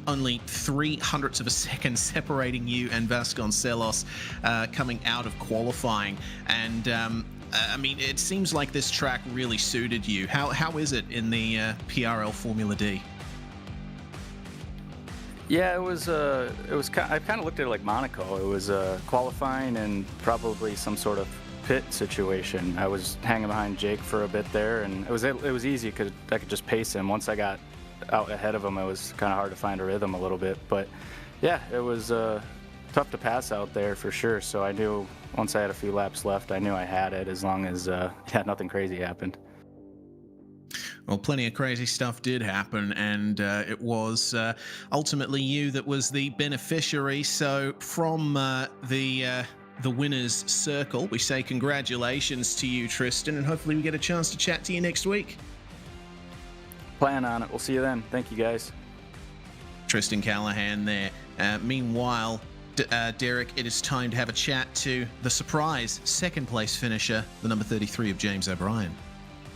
Only 0.03 of a second separating you and Vasconcelos coming out of qualifying. And I mean, it seems like this track really suited you. How is it in the PRL Formula D? Yeah, it was. I kind of looked at it like Monaco. It was qualifying and probably some sort of pit situation. I was hanging behind Jake for a bit there, and it was easy because I could just pace him. Once I got out ahead of him, it was kind of hard to find a rhythm a little bit. But yeah, it was tough to pass out there for sure. So I knew once I had a few laps left, I knew I had it as long as nothing crazy happened. Well, plenty of crazy stuff did happen, and it was ultimately you that was the beneficiary. So from the winner's circle, we say congratulations to you, Tristan, and hopefully we get a chance to chat to you next week. Plan on it. We'll see you then. Thank you, guys. Tristan Callahan there. Meanwhile, Derek, it is time to have a chat to the surprise second place finisher, the number 33 of James O'Brien.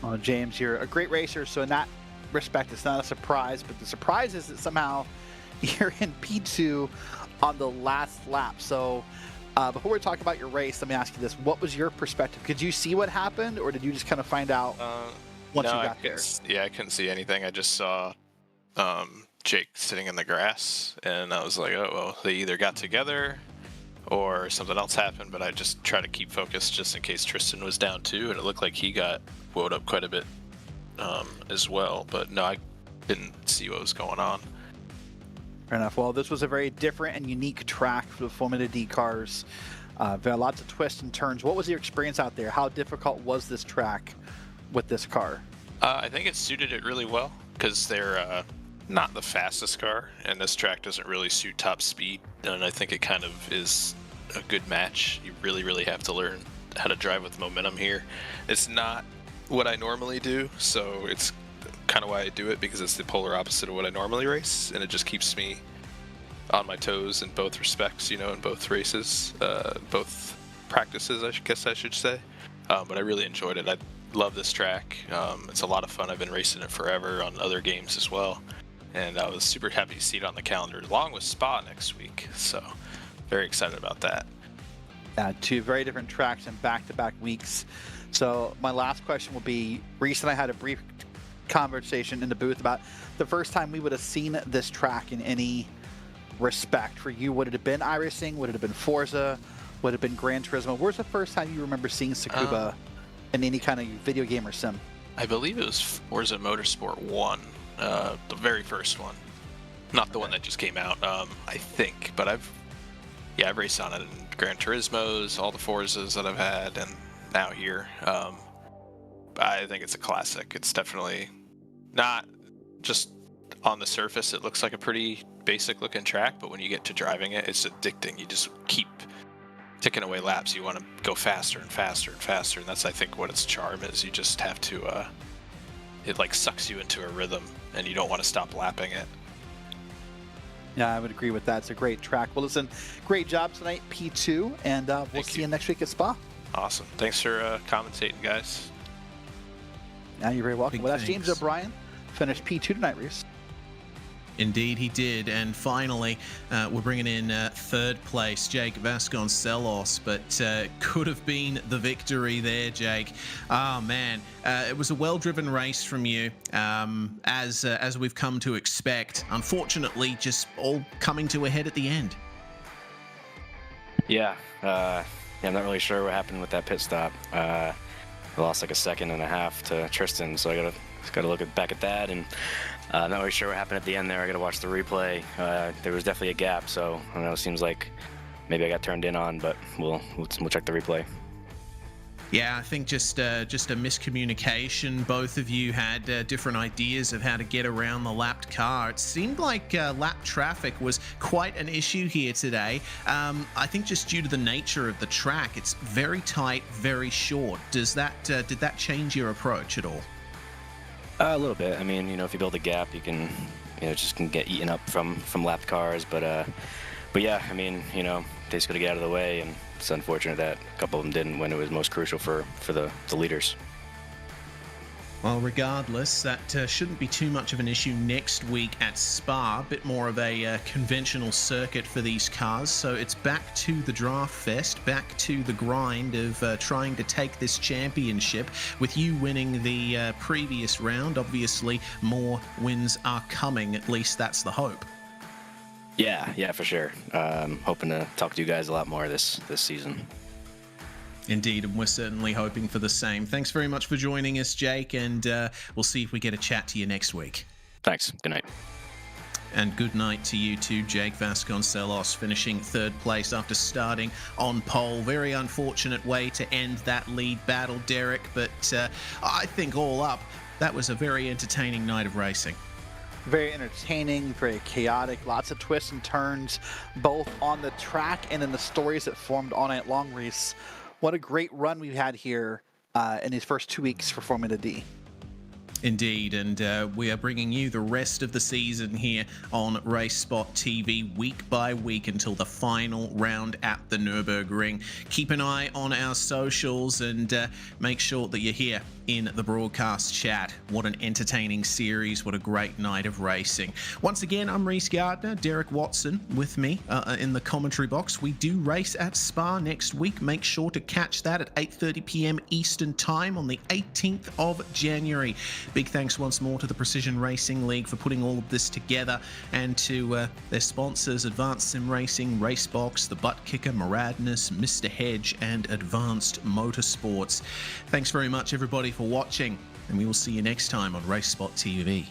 Well, James, you're a great racer, so in that respect, it's not a surprise, but the surprise is that somehow you're in P2 on the last lap. So before we talk about your race, let me ask you this. What was your perspective? Could you see what happened, or did you just kind of find out once you got there? Yeah, I couldn't see anything. I just saw Jake sitting in the grass, and I was like, oh, well, they either got together or something else happened, but I just tried to keep focused just in case Tristan was down too, and it looked like he got woed up quite a bit as well. But no, I didn't see what was going on. Fair enough. Well, this was a very different and unique track for the Formula D cars. There are lots of twists and turns. What was your experience out there? How difficult was this track with this car? I think it suited it really well because they're not the fastest car, and this track doesn't really suit top speed, and I think it kind of is a good match. You really, really have to learn how to drive with momentum here. It's not what I normally do, so it's kind of why I do it, because it's the polar opposite of what I normally race, and it just keeps me on my toes in both respects, you know, in both races, both practices, I guess I should say. But I really enjoyed it. I love this track. It's a lot of fun. I've been racing it forever on other games as well, and I was super happy to see it on the calendar along with Spa next week, so very excited about that. Two very different tracks in back-to-back weeks. So my last question will be, recently I had a brief conversation in the booth about the first time we would have seen this track in any respect. For you, would it have been iRacing? Would it have been Forza? Would it have been Gran Turismo? Where's the first time you remember seeing Tsukuba in any kind of video game or sim? I believe it was Forza Motorsport 1, the very first one. Not the one that just came out, I think, but I've raced on it in Gran Turismos, all the Forzas that I've had, and now here. I think it's a classic. It's definitely not just on the surface. It looks like a pretty basic looking track, but when you get to driving it, it's addicting. You just keep ticking away laps. You want to go faster and faster and faster, and that's, I think, what its charm is. You just have to, it like sucks you into a rhythm, and you don't want to stop lapping it. Yeah, I would agree with that. It's a great track. Well, listen, great job tonight, P2, and we'll see you next week at Spa. Awesome. Thanks for commentating, guys. Yeah, you're very welcome. Big Well, that's thanks. James O'Brien. Finished P2 tonight, Reese. Indeed, he did. And finally, we're bringing in third place, Jake Vasconcelos, but could have been the victory there, Jake. Oh, man. It was a well-driven race from you, as we've come to expect. Unfortunately, just all coming to a head at the end. Yeah, I'm not really sure what happened with that pit stop. I lost like a second and a half to Tristan, so I gotta look back at that, and I'm not really sure what happened at the end there. I gotta watch the replay. There was definitely a gap, so I don't know. It seems like maybe I got turned in on, but we'll check the replay. Yeah, I think just a miscommunication. Both of you had different ideas of how to get around the lapped car. It seemed like lap traffic was quite an issue here today. I think just due to the nature of the track, it's very tight, very short. Did that change your approach at all? A little bit. I mean, if you build a gap, you can, just can get eaten up from lapped cars. But yeah, I mean, they just got to get out of the way, and it's unfortunate that a couple of them didn't when it was most crucial for the leaders. Well, regardless, that shouldn't be too much of an issue next week at Spa. A bit more of a conventional circuit for these cars. So it's back to the draft fest, back to the grind of trying to take this championship. With you winning the previous round, obviously more wins are coming. At least that's the hope. Yeah, for sure. Hoping to talk to you guys a lot more this season. Indeed, and we're certainly hoping for the same. Thanks very much for joining us, Jake, and we'll see if we get a chat to you next week. Thanks. Good night. And good night to you too, Jake Vasconcelos, finishing third place after starting on pole. Very unfortunate way to end that lead battle, Derek, but I think all up, that was a very entertaining night of racing. Very entertaining, very chaotic, lots of twists and turns, both on the track and in the stories that formed all night long, Reese. What a great run we've had here in these first 2 weeks for Formula D. Indeed, and we are bringing you the rest of the season here on RaceSpotTV week by week until the final round at the Nürburgring. Keep an eye on our socials and make sure that you're here in the broadcast chat. What an entertaining series. What a great night of racing. Once again, I'm Reese Gardner, Derek Watson with me in the commentary box. We do race at Spa next week. Make sure to catch that at 8:30 p.m. Eastern Time on the 18th of January. Big thanks once more to the Precision Racing League for putting all of this together, and to their sponsors, Advanced Sim Racing, Racebox, The Butt Kicker, Maradness, Mr. Hedge, and Advanced Motorsports. Thanks very much, everybody, for watching, and we will see you next time on RaceSpot TV.